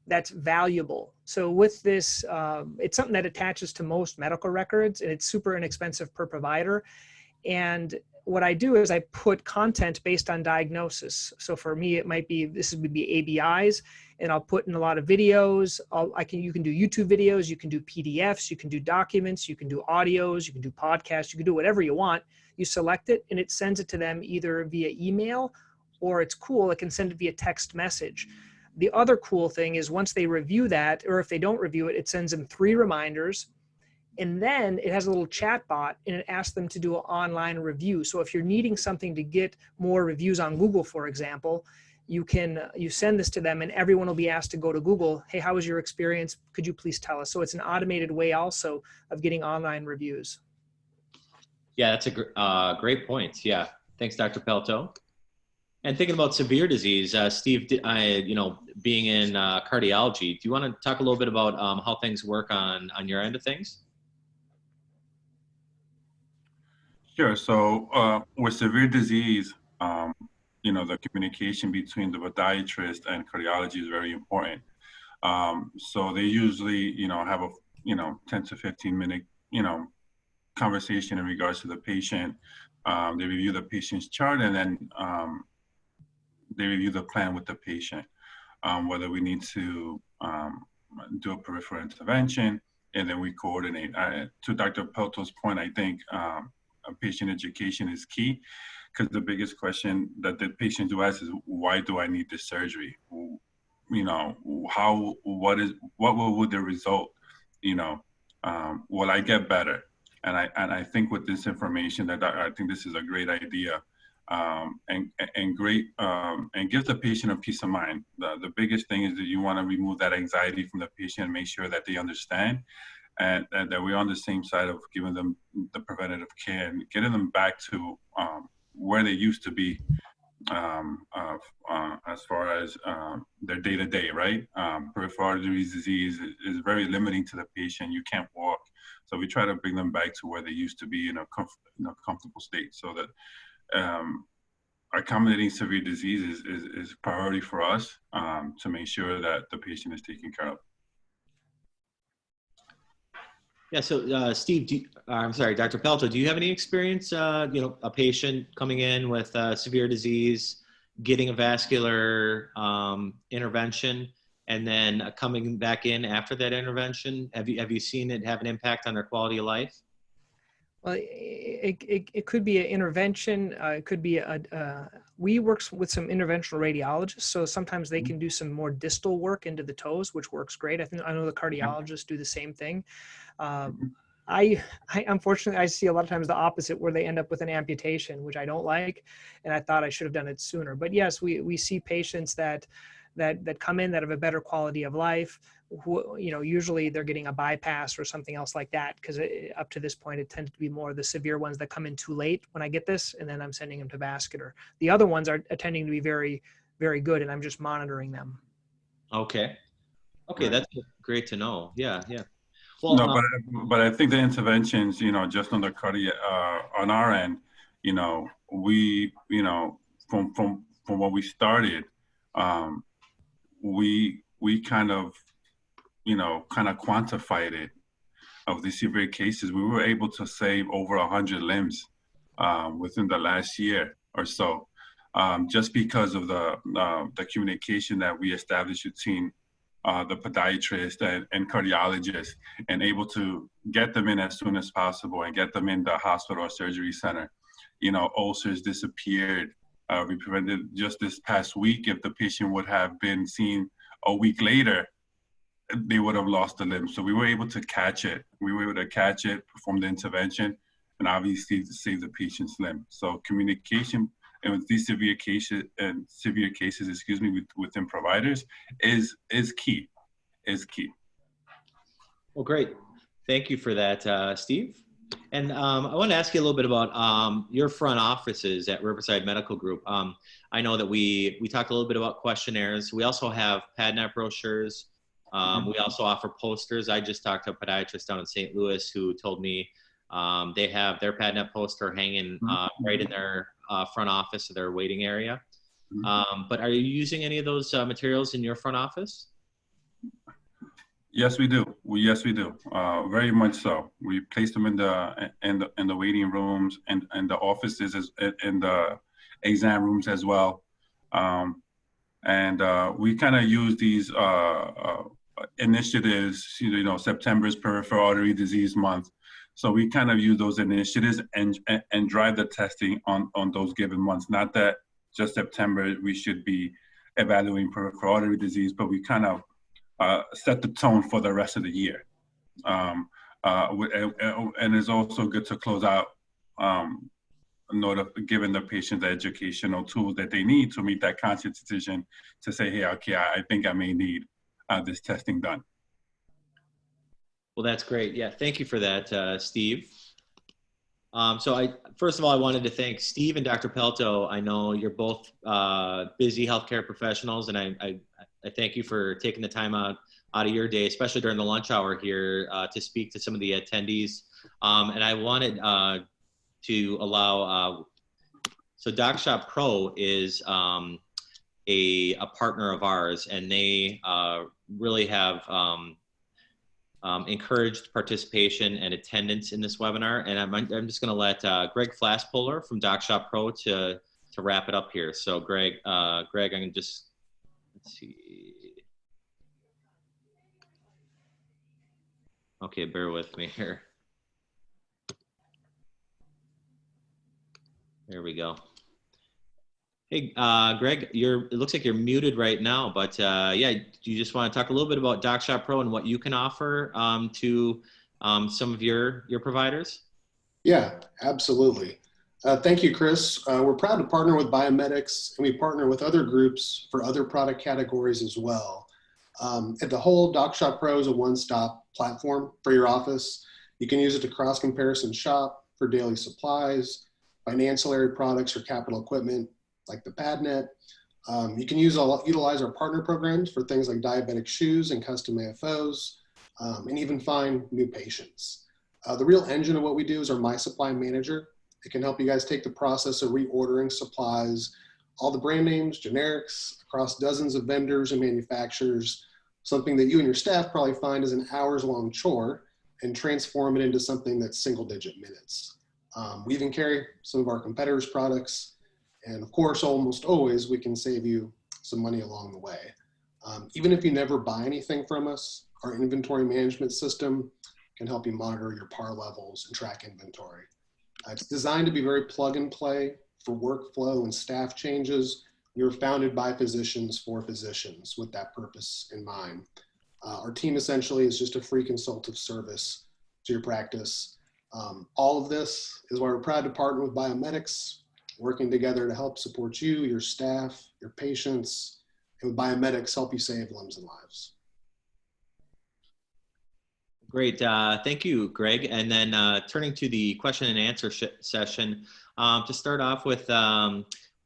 that's valuable. So with this, it's something that attaches to most medical records and it's super inexpensive per provider. And what I do is I put content based on diagnosis. So for me, it might be, this would be ABIs, and I'll put in a lot of videos. You can do YouTube videos, you can do PDFs, you can do documents, you can do audios, you can do podcasts, you can do whatever you want. You select it and it sends it to them either via email, or it's cool, it can send it via text message. The other cool thing is once they review that, or if they don't review it, it sends them 3 reminders. And then it has a little chat bot and it asks them to do an online review. So if you're needing something to get more reviews on Google, for example, you send this to them and everyone will be asked to go to Google. Hey, how was your experience? Could you please tell us? So it's an automated way also of getting online reviews. Yeah, that's a great point. Yeah. Thanks, Dr. Pelto. And thinking about severe disease, Steve, being in cardiology, do you want to talk a little bit about how things work on your end of things? Sure. So with severe disease, the communication between the podiatrist and cardiology is very important. So they usually, have a, 10 to 15 minute, conversation in regards to the patient. They review the patient's chart and then they review the plan with the patient, whether we need to do a peripheral intervention, and then we coordinate. To Dr. Pelto's point, I think patient education is key, because the biggest question that the patient do ask is, why do I need this surgery? What will the result, will I get better? And I think with this information that I think this is a great idea, and great, and gives the patient a peace of mind. The biggest thing is that you want to remove that anxiety from the patient and make sure that they understand and that we're on the same side of giving them the preventative care and getting them back to where they used to be, as far as their day-to-day, right? Peripheral artery disease is very limiting to the patient. You can't walk. So we try to bring them back to where they used to be in a comfortable state, so that accommodating severe disease is priority for us, to make sure that the patient is taken care of. Yeah, so Steve, I'm sorry, Dr. Pelto, do you have any experience, a patient coming in with severe disease, getting a vascular intervention, and then coming back in after that intervention? Have you seen it have an impact on their quality of life? Well, it could be an intervention. It could be we work with some interventional radiologists, so sometimes they can do some more distal work into the toes, which works great. I know the cardiologists do the same thing. I unfortunately, I see a lot of times the opposite, where they end up with an amputation, which I don't like, and I thought I should have done it sooner. But yes, we see patients that come in that have a better quality of life. Who, usually they're getting a bypass or something else like that, because up to this point, it tends to be more the severe ones that come in too late when I get this, and then I'm sending them to vascular. The other ones are tending to be very, very good, and I'm just monitoring them. Okay. Right. That's great to know. Yeah. Well, No, but I think the interventions, just on the cardiac, on our end, we, from what we started, we kind of quantified it. Of the severe cases, we were able to save over 100 limbs within the last year or so, just because of the communication that we established between the podiatrist and cardiologist, and able to get them in as soon as possible and get them in the hospital or surgery center. Ulcers disappeared. We prevented, just this past week, if the patient would have been seen a week later, they would have lost the limb. So we were able to catch it. We were able to catch it, perform the intervention, and obviously to save the patient's limb. So communication, and with these severe cases, within providers is key. Well, great. Thank you for that, Steve. And I want to ask you a little bit about your front offices at Riverside Medical Group. I know that we talked a little bit about questionnaires. We also have PadNet brochures. We also offer posters. I just talked to a podiatrist down in St. Louis who told me they have their PadNet poster hanging right in their front office of their waiting area. But are you using any of those materials in your front office? Yes, we do. Yes, we do. Very much so. We place them in the waiting rooms and the offices, in the exam rooms as well. And we kind of use these initiatives. September's Peripheral Artery Disease Month. So we kind of use those initiatives and drive the testing on those given months. Not that just September we should be evaluating peripheral artery disease, but we kind of set the tone for the rest of the year. And it's also good to close out, giving the patient the educational tools that they need to make that conscious decision to say, hey, okay, I think I may need this testing done. Well, that's great. Yeah, thank you for that, Steve. So first of all, I wanted to thank Steve and Dr. Pelto. I know you're both busy healthcare professionals, and I thank you for taking the time out of your day, especially during the lunch hour here, to speak to some of the attendees. And I wanted to allow, so DocShop Pro is a partner of ours, and they really have encouraged participation and attendance in this webinar. And I'm just gonna let Greg Flasspohler from DocShop Pro to wrap it up here. So Greg, I'm gonna just, let's see. Okay, bear with me here. There we go. Hey, Greg, it looks like you're muted right now, but yeah, do you just want to talk a little bit about DocShop Pro and what you can offer to some of your providers? Yeah, absolutely. Thank you, Chris. We're proud to partner with Biomedics, and we partner with other groups for other product categories as well. At the whole DocShop Pro is a one-stop platform for your office. You can use it to cross-comparison shop for daily supplies, financial products, or capital equipment like the PadNet. You can utilize our partner programs for things like diabetic shoes and custom AFOs, and even find new patients. The real engine of what we do is our My Supply Manager. It can help you guys take the process of reordering supplies, all the brand names, generics, across dozens of vendors and manufacturers, something that you and your staff probably find is an hours-long chore, and transform it into something that's single-digit minutes. We even carry some of our competitors' products, and of course, almost always, we can save you some money along the way. Even if you never buy anything from us, our inventory management system can help you monitor your PAR levels and track inventory. It's designed to be very plug and play for workflow and staff changes. We were founded by physicians for physicians with that purpose in mind. Our team essentially is just a free consultative service to your practice. All of this is why we're proud to partner with Biomedics, working together to help support you, your staff, your patients, and with Biomedics help you save limbs and lives. Great. Thank you, Greg. And then turning to the question and answer session, to start off with,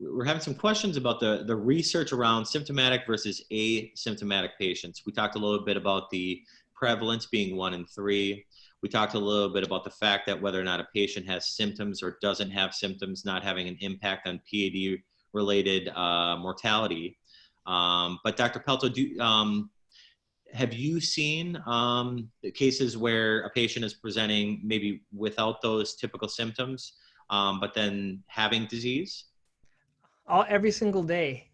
we're having some questions about the research around symptomatic versus asymptomatic patients. We talked a little bit about the prevalence being 1 in 3. We talked a little bit about the fact that whether or not a patient has symptoms or doesn't have symptoms, not having an impact on PAD-related mortality. But Dr. Pelto, have you seen cases where a patient is presenting maybe without those typical symptoms, but then having disease? Every single day,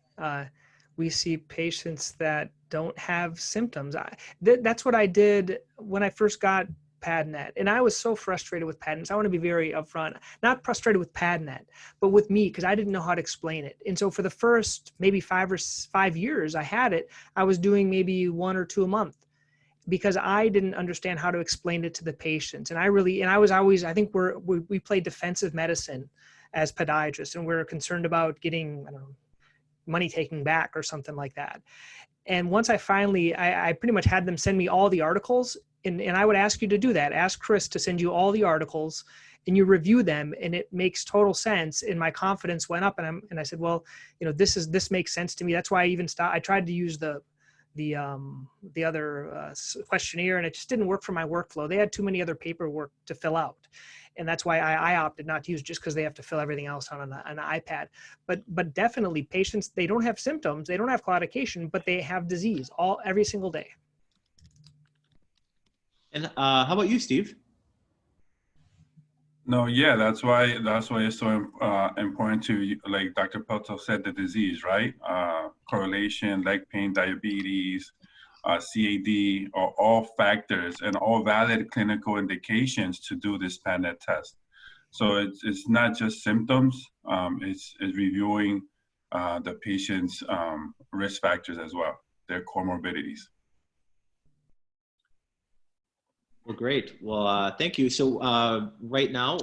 we see patients that don't have symptoms. That's what I did when I first got PadNet. And I was so frustrated with PadNet. I want to be very upfront, not frustrated with PadNet, but with me, because I didn't know how to explain it. And so for the first maybe 5 years I had it, I was doing maybe 1 or 2 a month because I didn't understand how to explain it to the patients. And I think we play defensive medicine as podiatrists, and we're concerned about getting, I don't know, money taken back or something like that. And once I pretty much had them send me all the articles, and I would ask you to do that. Ask Chris to send you all the articles, and you review them, and it makes total sense. And my confidence went up, and I said, well, this makes sense to me. That's why I even stopped. I tried to use the other questionnaire, and it just didn't work for my workflow. They had too many other paperwork to fill out. And that's why I opted not to use, just because they have to fill everything else on an iPad. But definitely patients, they don't have symptoms, they don't have claudication, but they have disease every single day. And how about you, Steve? No, yeah, that's why it's so important to, like Dr. Pelto said, the disease, right? Correlation, leg pain, diabetes, CAD are all factors and all valid clinical indications to do this PadNet test. So it's not just symptoms, it's reviewing the patient's risk factors as well, their comorbidities. Well, great. Well, thank you. So right now,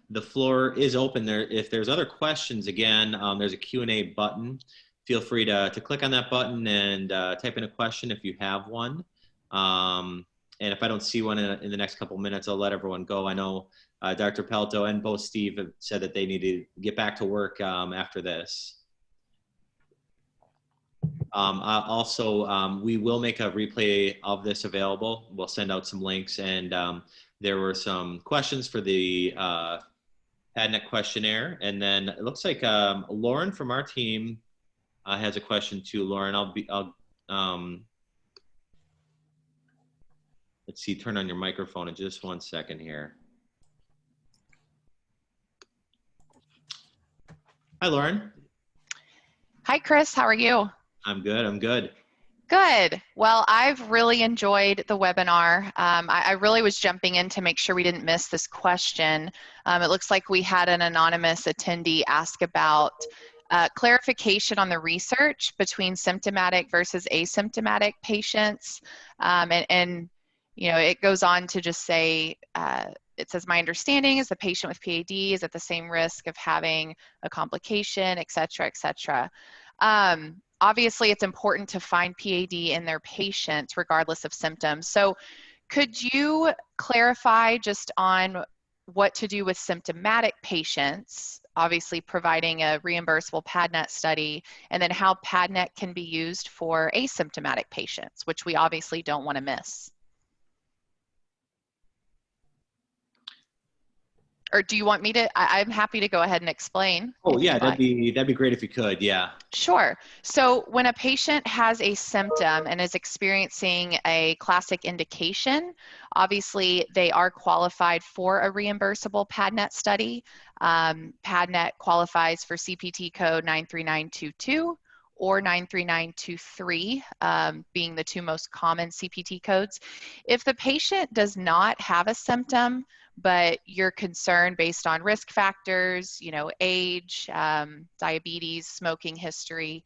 the floor is open there. If there's other questions, again, there's a Q&A button. Feel free to click on that button and type in a question if you have one. And if I don't see one in the next couple minutes, I'll let everyone go. I know Dr. Pelto and both Steve have said that they need to get back to work after this. Also, we will make a replay of this available. We'll send out some links, and there were some questions for the PadNet questionnaire. And then it looks like Lauren from our team has a question too. Lauren, let's see, turn on your microphone in just 1 second here. Hi, Lauren. Hi, Chris. How are you? I'm good. I'm good. Good. Well, I've really enjoyed the webinar. I really was jumping in to make sure we didn't miss this question. It looks like we had an anonymous attendee ask about clarification on the research between symptomatic versus asymptomatic patients. And you know, it goes on to just say it says, my understanding is the patient with PAD is at the same risk of having a complication, et cetera, et cetera. Obviously, it's important to find PAD in their patients regardless of symptoms. So could you clarify just on what to do with symptomatic patients, obviously providing a reimbursable PADNet study, and then how PADNet can be used for asymptomatic patients, which we obviously don't want to miss? Or do you want me to? I'm happy to go ahead and explain. Oh yeah, that'd be great if you could. Yeah. Sure. So when a patient has a symptom and is experiencing a classic indication, obviously they are qualified for a reimbursable PADNet study. PADNet qualifies for CPT code 93922 or 93923, being the two most common CPT codes. If the patient does not have a symptom, but you're concerned based on risk factors, you know, age, diabetes, smoking history,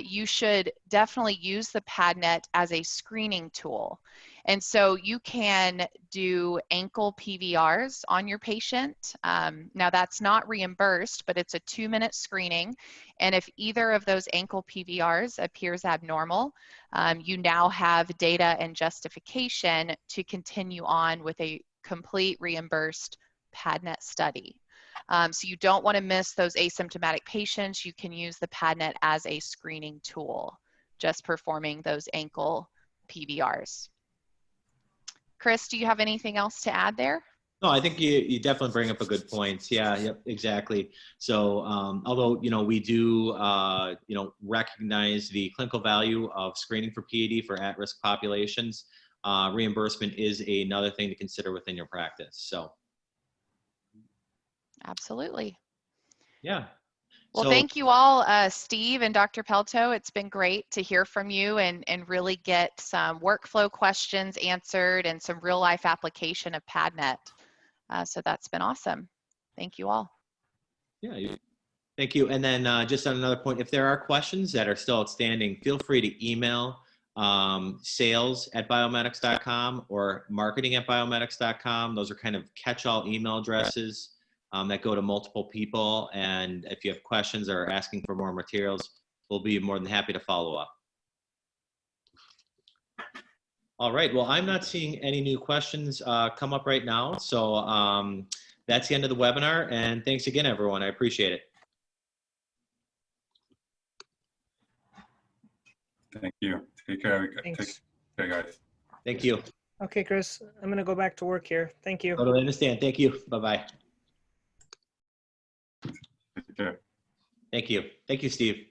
you should definitely use the PADNet as a screening tool. And so you can do ankle PVRs on your patient. Now that's not reimbursed, but it's a 2-minute screening. And if either of those ankle PVRs appears abnormal, you now have data and justification to continue on with a complete reimbursed PADNet study. So you don't want to miss those asymptomatic patients. You can use the PADNet as a screening tool, just performing those ankle PVRs. Chris, do you have anything else to add there? No, I think you definitely bring up a good point. Yeah, yep, exactly. So although, you know, we do, you know, recognize the clinical value of screening for PAD for at-risk populations, reimbursement is another thing to consider within your practice. So. Absolutely. Yeah. Well, So, thank you all, Steve and Dr. Pelto. It's been great to hear from you and really get some workflow questions answered and some real life application of PADNet. So that's been awesome. Thank you all. yeah, thank you. And then just on another point, if there are questions that are still outstanding, feel free to email sales@biomedics.com or marketing@biomedics.com. Those are kind of catch-all email addresses that go to multiple people. And if you have questions or are asking for more materials, we'll be more than happy to follow up. All right, well, I'm not seeing any new questions come up right now. So that's the end of the webinar. And thanks again, everyone. I appreciate it. Thank you. Take care. Thanks. Take care, guys. Thank you. Okay, Chris, I'm going to go back to work here. Thank you. Totally understand. Thank you. Bye-bye. Take care. Thank you. Thank you, Steve.